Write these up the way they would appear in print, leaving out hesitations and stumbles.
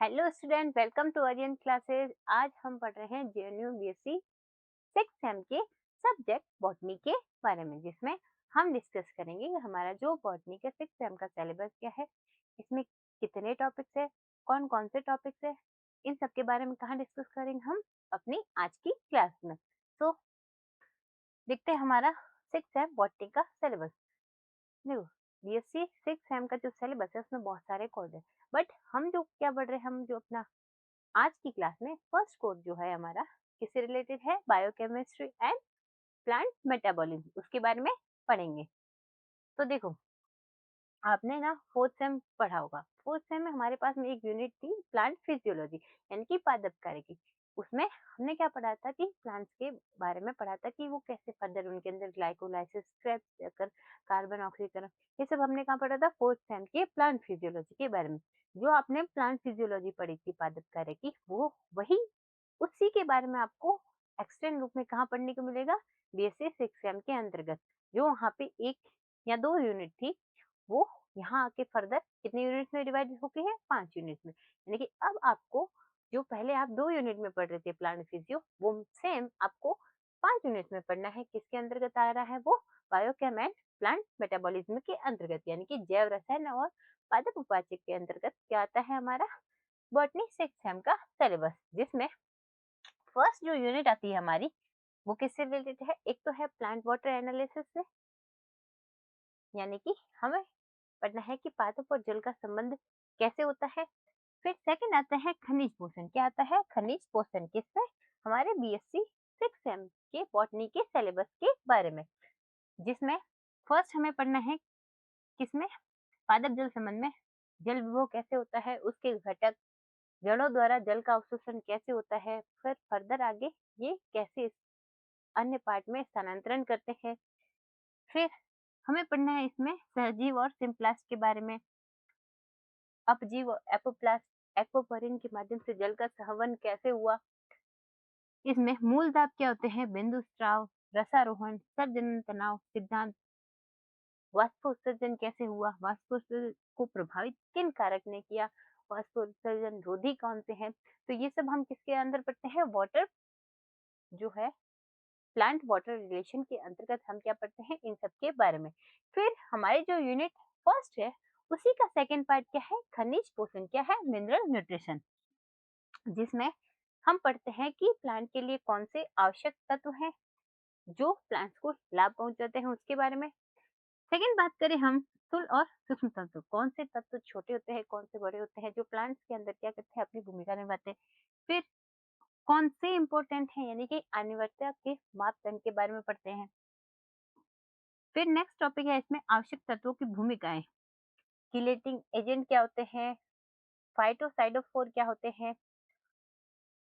Hello student, welcome to Aryan classes. आज हम पढ़ रहे हैं जेएनयू बीएससी सिक्स सेम के सब्जेक्ट बॉटनी के बारे में, जिसमें हम डिस्कस करेंगे कि हमारा जो बॉटनी का सिक्स सेम का सिलेबस क्या है, इसमें कितने टॉपिक्स है, कौन कौन से टॉपिक्स है, इन सब के बारे में कहाँ डिस्कस करेंगे हम अपनी आज की क्लास में। तो देखते हैं हमारा सिक्स सेम बॉटनी का सिलेबस। देखो, बीएससी सिक्स सेम का जो सिलेबस है उसमें बहुत सारे कोर्स है, बट हम जो क्या पढ़ रहे हैं, हम जो अपना आज की क्लास में फर्स्ट कोर्स जो है हमारा किससे रिलेटेड है, बायोकेमिस्ट्री एंड प्लांट मेटाबॉलिज्म, उसके बारे में पढ़ेंगे। तो देखो, आपने ना फोर्थ सेम पढ़ा होगा। फोर्थ सेम में हमारे पास में एक यूनिट थी प्लांट फिजियोलॉजी, यानी कि पादप कार्य की। उसमें हमने क्या पढ़ा था कि प्लांट्स के बारे में पढ़ा था कि वो कैसे फर्दर उनके अंदर ग्लाइकोलाइसिस, क्रेब्स चक्कर, कार्बन ऑक्सीकरण, ये सब हमने कहाँ पढ़ा था, फोर्थ सेम के प्लांट फिजियोलॉजी के बारे में। जो आपने प्लांट फिजियोलॉजी पढ़ी थी पादप कार्य की, वो वही उसी के बारे में आपको एक्सटेंड रूप में कहाँ पढ़ने को मिलेगा, बीएससी सिक्स सेम के अंतर्गत। जो वहाँ पे एक या दो यूनिट थी, वो यहाँ आके फर्दर कितने यूनिट्स में डिवाइड हो गई है, 5 यूनिट में। यानी कि अब आपको जो पहले आप 2 यूनिट में पढ़ रहे थे प्लांट फिजियो, वो सेम आपको 5 यूनिट में पढ़ना है। किसके अंतर्गत आ रहा है वो, बायोकेम एंड प्लांट मेटाबॉलिज्म के अंतर्गत, यानी कि जैव रसायन और पादप उपाचक के अंतर्गत क्या आता है हमारा बॉटनी सिक्स सेम का सिलेबस। जिसमें फर्स्ट जो यूनिट आती है हमारी, वो किससे रिलेटेड है, एक तो है प्लांट वाटर एनालिसिस से, यानी कि हमें पढ़ना है कि पादप और जल का संबंध कैसे होता है। फिर सेकंड आता है खनिज पोषण। क्या आता है, खनिज पोषण, किसमें, हमारे बीएससी सिक्स सेम के बॉटनी के सिलेबस के बारे में। जिसमें फर्स्ट हमें पढ़ना है किसमें, पादप जल संबंध में, जल विभव कैसे होता है, उसके घटक, जड़ों द्वारा जल का अवशोषण कैसे होता है, फिर फर्दर आगे ये कैसे अन्य पार्ट में स्थानांतरण करते हैं। फिर हमें पढ़ना है इसमें सहजीव और सिम्प्लास्ट के बारे में, अपजीव एपोप्लास्ट एक्वापोरिन के माध्यम से जल का संवहन कैसे हुआ। इसमें मूल दाब क्या होते हैं, बिंदु स्त्राव, रसारोहण, सर्जन तनाव सिद्धांत, वाष्प उत्सर्जन कैसे हुआ, वाष्प उत्सर्जन को प्रभावित किन कारक ने किया, वाष्प उत्सर्जन रोधी कौन से हैं। तो ये सब हम किसके अंदर पढ़ते हैं, वाटर जो है प्लांट वाटर रिलेशन के अंतर्गत हम क्या पढ़ते हैं, इन सब के बारे में। फिर हमारे जो यूनिट फर्स्ट है, उसी का सेकंड पार्ट क्या है, खनिज पोषण क्या है, मिनरल न्यूट्रिशन। जिसमें हम पढ़ते हैं कि प्लांट के लिए कौन से आवश्यक तत्व हैं जो प्लांट्स को लाभ पहुंचाते हैं, उसके बारे में। सेकंड बात करें हम स्थूल और सूक्ष्म तत्व, कौन से तत्व छोटे होते हैं, कौन से बड़े होते हैं, जो प्लांट्स के अंदर क्या करते हैं, अपनी भूमिका निभाते हैं। फिर कौन से इंपॉर्टेंट है, यानी कि अनिवार्यता के मापदंड के बारे में पढ़ते हैं। फिर नेक्स्ट टॉपिक है इसमें आवश्यक तत्वों की भूमिकाएं, किलेटिंग एजेंट क्या होते हैं, फाइटोसाइटोफोर क्या होते हैं,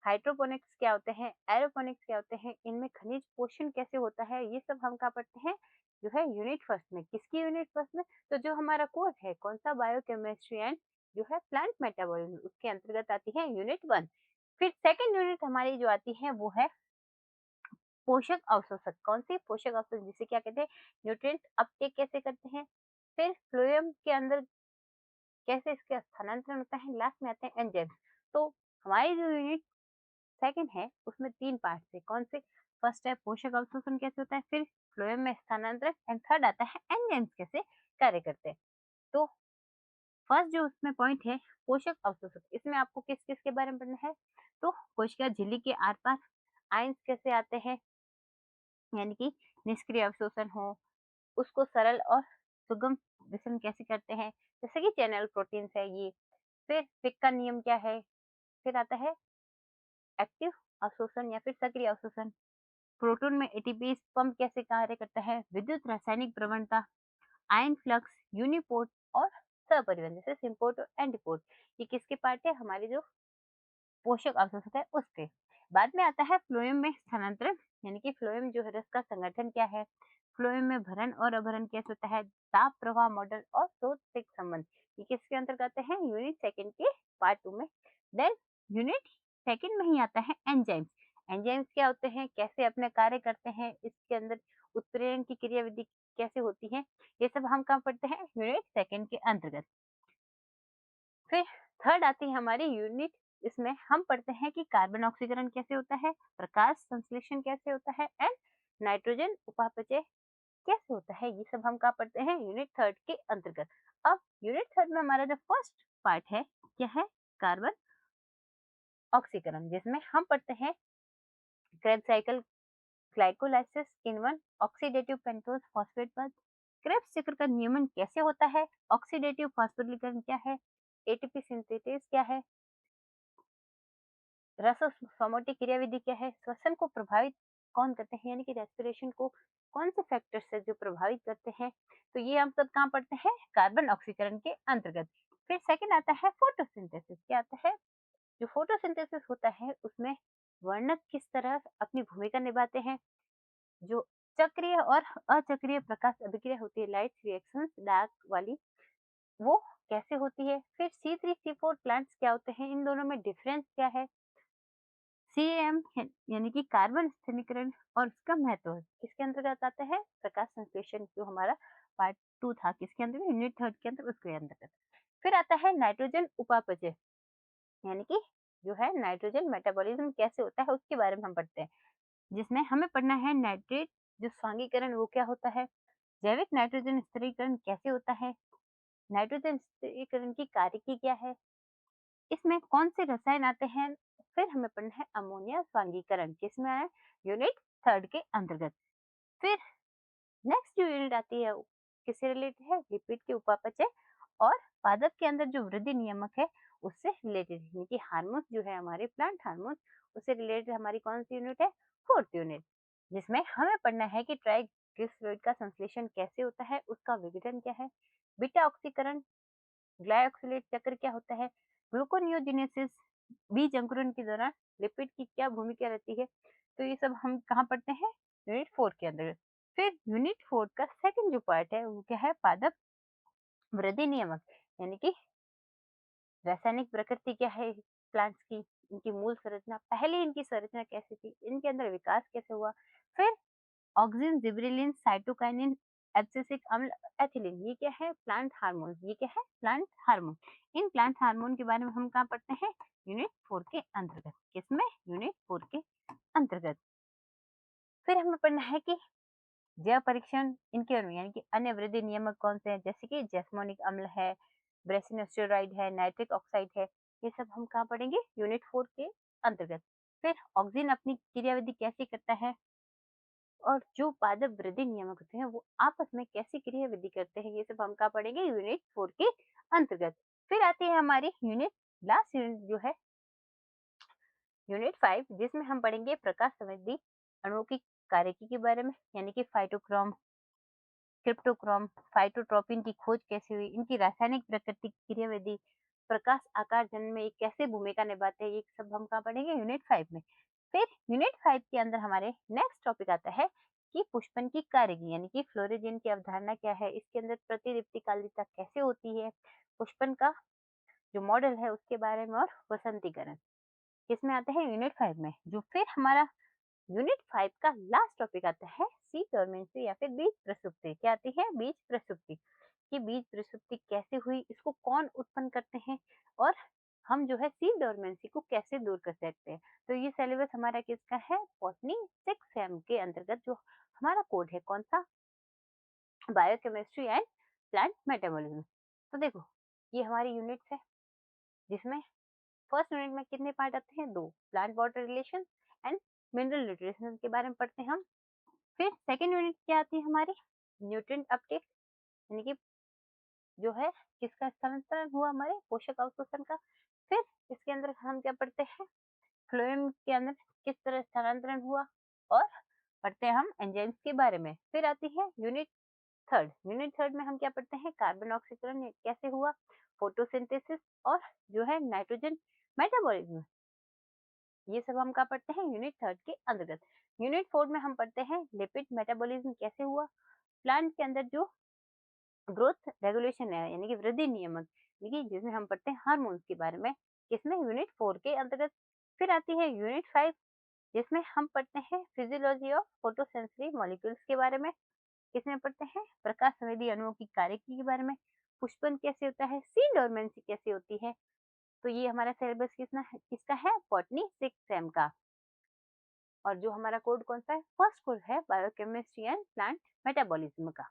हाइड्रोपोनिक्स क्या होते हैं, एरोपोनिक्स क्या होते हैं, इनमें खनिज पोषण कैसे होता है, ये सब हम क्या पढ़ते हैं जो है यूनिट फर्स्ट में। किसकी यूनिट फर्स्ट में, तो जो हमारा कोर्स है कौन सा, बायोकेमिस्ट्री एंड जो है प्लांट मेटाबॉलिज्म, उसके अंतर्गत आती है यूनिट वन। फिर सेकेंड यूनिट हमारी जो आती है वो है पोषक अवशोषक, कौन सी, पोषक अवशोषक, जिसे क्या कहते हैं, न्यूट्रिएंट अपटेक कैसे करते हैं, फिर फ्लोएम के अंदर कैसे इसका स्थानांतरण होता है, लास्ट में आते हैं एंजाइम। तो हमारी जो यूनिट सेकंड है उसमें 3 पार्ट है, कौन से, फर्स्ट है पोषक अवशोषण कैसे होता है, फिर फ्लोएम में स्थानांतरण, एंड थर्ड आता है एंजाइम्स कैसे कार्य करते हैं। तो फर्स्ट जो उसमें पॉइंट है पोषक अवशोषक, इसमें आपको किस किस के बारे में पढ़ना है, तो कोशिका झिल्ली के आर पार आयंस कैसे आते हैं, यानी कि निष्क्रिय अवशोषण हो, उसको सरल और सुगम विषम कैसे करते हैं, जैसे कि चैनल प्रोटीन्स है ये। फिर फिक का नियम क्या है, फिर आता है एक्टिव अवशोषण या फिर सक्रिय अवशोषण, प्रोटॉन में एटीपी पंप कैसे कार्य करता है, विद्युत रासायनिक प्रवणता, आयन फ्लक्स, यूनिपोर्ट और सहपरिवहन जैसे सिम्पोर्ट और एंटीपोर्ट, ये किसके पार्ट है, हमारे जो पोषक अवशोषक है उसके। बाद में आता है फ्लोएम में स्थानांतरण, यानी कि फ्लोएम जो है रस का संगठन क्या है, फ्लोएम में भरण और अभरण कैसे होता है, ताप प्रवाह मॉडल और स्रोत से संबंध, ये किसके अंतर्गत आते हैं, यूनिट सेकंड के पार्ट टू में। देन यूनिट सेकंड में ही आता है एंजाइम्स। एंजाइम्स क्या होते हैं, कैसे अपने कार्य करते हैं, इसके अंदर उत्प्रेरण की क्रिया विधि कैसे होती है, ये सब हम कहाँ पढ़ते हैं, यूनिट सेकंड के अंतर्गत। फिर थर्ड आती है हमारी यूनिट, इसमें हम पढ़ते हैं कि कार्बन ऑक्सीकरण कैसे होता है, प्रकाश संश्लेषण कैसे होता है एंड नाइट्रोजन उपापचय कैसे होता है, ये सब हम क्या पढ़ते हैं यूनिट थर्ड के अंतर्गत। अब यूनिट थर्ड में हमारा जो फर्स्ट पार्ट है क्या है, कार्बन ऑक्सीकरण, जिसमें हम पढ़ते हैं क्रेब्स साइकिल, ग्लाइकोलाइसिस, किण्वन, ऑक्सीडेटिव पेंटोज फॉस्फेट पद, क्रेब्स चक्र का नियमन कैसे होता है, ऑक्सीडेटिव फॉस्फोरिलीकरण क्या है, एटीपी सिंथेसिस क्या है, रसोसोमोटिक क्रियाविधि क्या है, श्वसन को प्रभावित कौन करते हैं यानी कि रेस्पिरेशन को कौन से फैक्टर्स है जो प्रभावित करते हैं, तो ये हम सब कहाँ पढ़ते हैं कार्बन ऑक्सीकरण के अंतर्गत। फिर सेकंड आता है फोटोसिंथेसिस, क्या आता है, जो फोटोसिंथेसिस होता है उसमें वर्णक किस तरह अपनी भूमिका निभाते हैं, जो चक्रीय और अचक्रीय प्रकाश अभिक्रिया होती है, लाइट रिएक्शंस डार्क वाली, वो कैसे होती है। फिर C3C4 प्लांट्स क्या होते हैं, इन दोनों में डिफरेंस क्या है, CAM यानी कि कार्बन स्थिरीकरण और उसका महत्व किसके अंतर्गत आता है, प्रकाश संश्लेषण जो हमारा पार्ट 2 था किसके अंतर्गत, यूनिट थर्ड के अंदर, उसके अंतर्गत। फिर आता है नाइट्रोजन उपापचय, यानी कि जो है नाइट्रोजन मेटाबॉलिज्म कैसे होता है उसके बारे में हम पढ़ते हैं, जिसमें हमें पढ़ना है नाइट्रेट जो स्वांगीकरण वो क्या होता है, जैविक नाइट्रोजन स्थिरीकरण कैसे होता है, नाइट्रोजन स्थिरीकरण की कार्यकी क्या है, इसमें कौन से रसायन आते हैं। फिर हमें पढ़ना है अमोनिया स्वांगीकरण, किसमें आया, यूनिट थर्ड के अंतर्गत। फिर नेक्स्ट जो यूनिट आती है वो किससे रिलेटेड है, लिपिड के उपापचय और पादप के अंदर जो वृद्धि नियामक है उससे रिलेटेड, यानी कि हार्मोन्स जो है हमारे प्लांट हार्मोन्स, उससे रिलेटेड हमारी कौन सी यूनिट है, फोर्थ यूनिट, जिसमें हमें पढ़ना है कि ट्राइग्लिसराइड का संश्लेषण कैसे होता है, उसका विघटन क्या है, बीटा ऑक्सीकरण, ग्लाइकोलाइसिस चक्र क्या होता है, ग्लूकोनियोजेनेसिस, बीज अंकुरण के दौरान लिपिड की क्या भूमिका रहती है, तो ये सब हम कहाँ पढ़ते हैं, यूनिट 4 के अंदर। फिर यूनिट 4 का सेकंड जो पार्ट है वो क्या है, पादप वृद्धि नियामक, यानी कि रासायनिक प्रकृति क्या है प्लांट्स की, इनकी मूल संरचना, पहले इनकी संरचना कैसी थी, इनके अंदर विकास कैसे हुआ। फिर ऑक्सिन, जिबरेलिन, साइटोकाइनिन, एब्सिसिक अम्ल, एथिलीन, ये क्या है प्लांट हार्मोन, ये क्या है plant hormone. In plant hormone के बारे में हम कहाँ पढ़ते हैं, यूनिट 4 के अंतर्गत, किसमें, यूनिट 4 के अंतर्गत। फिर हमें पढ़ना है कि जैव परीक्षण इनके बारे में, यानी कि अन्य वृद्धि नियामक कौन से हैं, जैसे कि जैस्मोनिक अम्ल है, ब्रेसिनोस्टेरॉइड है, नाइट्रिक ऑक्साइड है, ये सब हम कहाँ पढ़ेंगे, यूनिट 4 के अंतर्गत। फिर ऑक्सिन अपनी क्रियाविधि कैसे करता है और जो पादप वृद्धि नियामक होते हैं वो आपस में कैसी क्रियाविधि करते हैं, ये सब हम कहाँ पढ़ेंगे, यूनिट 4 के अंतर्गत। फिर आती है हमारी यूनिट, लास्ट यूनिट जो है यूनिट 5, जिसमें हम पढ़ेंगे प्रकाश संवेदी अणुओं की कार्यकी के बारे में, यानी कि फाइटोक्रोम, क्रिप्टोक्रोम, फाइटोट्रोपिन की खोज कैसे हुई, इनकी रासायनिक प्रकृति, क्रियाविधि, प्रकाश आकार जनन में ये कैसे भूमिका निभाते हैं, ये सब हम कहाँ पढ़ेंगे, यूनिट 5 में। फिर यूनिट 5 के अंदर हमारे नेक्स्ट टॉपिक आता है कि पुष्पन की कार्यकी, यानी कि फ्लोरेजेन की अवधारणा क्या है, इसके अंदर प्रतिदीप्ति कालिकता कैसे होती है, पुष्पन का जो मॉडल है उसके बारे में, और वसंतीकरण किसमें आता है, यूनिट 5 में। जो फिर हमारा यूनिट 5 का लास्ट टॉपिक आता है सी डोरमेंसी या फिर बीज प्रसुप्ति, क्या आती है, बीज प्रसुप्ति, कि बीज प्रसुप्ति कैसे हुई, इसको कौन उत्पन्न करते हैं, और हम जो है सी डोरमेंसी को कैसे दूर कर सकते हैं। तो ये सिलेबस हमारा किसका है, बॉटनी 6 के अंतर्गत, जो हमारा कोड है कौन सा, बायोकेमिस्ट्री एंड प्लांट मेटाबॉलिज्म। तो देखो ये हमारी यूनिट्स है, जिसमें फर्स्ट यूनिट में कितने पार्ट आते हैं, दो, plant water relation and mineral nutrition के बारे में पढ़ते हैं हम। फिर सेकंड यूनिट क्या आती है हमारी, न्यूट्रिएंट अपटेक, यानी कि जो है किसका स्थानांतरण हुआ, हमारे पोषक अवशोषण का। फिर इसके अंदर हम क्या पढ़ते हैं, फ्लोएम के अंदर किस तरह स्थानांतरण हुआ, और पढ़ते हैं हम एंजाइम्स के बारे में। फिर आती है यूनिट थर्ड, यूनिट थर्ड में हम क्या पढ़ते हैं, कार्बन ऑक्सीकरण कैसे हुआ, फोटोसिंथेसिस, और जो है नाइट्रोजन मेटाबॉलिज्म, ये सब हम क्या पढ़ते हैं, यूनिट थर्ड के अंतर्गत। यूनिट फोर्थ में हम पढ़ते हैं लिपिड मेटाबॉलिज्म कैसे हुआ, प्लांट के अंदर जो ग्रोथ रेगुलेशन है, यानी कि वृद्धि नियमक, यानी कि जिसमें हम पढ़ते हैं हार्मोन्स के बारे में, किसमें, यूनिट 4 के अंतर्गत। फिर आती है यूनिट 5, जिसमें हम पढ़ते हैं फिजियोलॉजी ऑफ फोटोसेंसरी मॉलिक्यूल्स के बारे में, किसमें पढ़ते हैं, प्रकाश संवेदी अणुओं की कार्यकी के बारे में, पुष्पन कैसे होता है, सी डोरमेंसी कैसे होती है, तो ये हमारा सिलेबस किसका है? बॉटनी 6 सेम का। और जो हमारा कोड कौन सा है? फर्स्ट कोड है बायोकेमिस्ट्री एंड प्लांट मेटाबॉलिज्म का।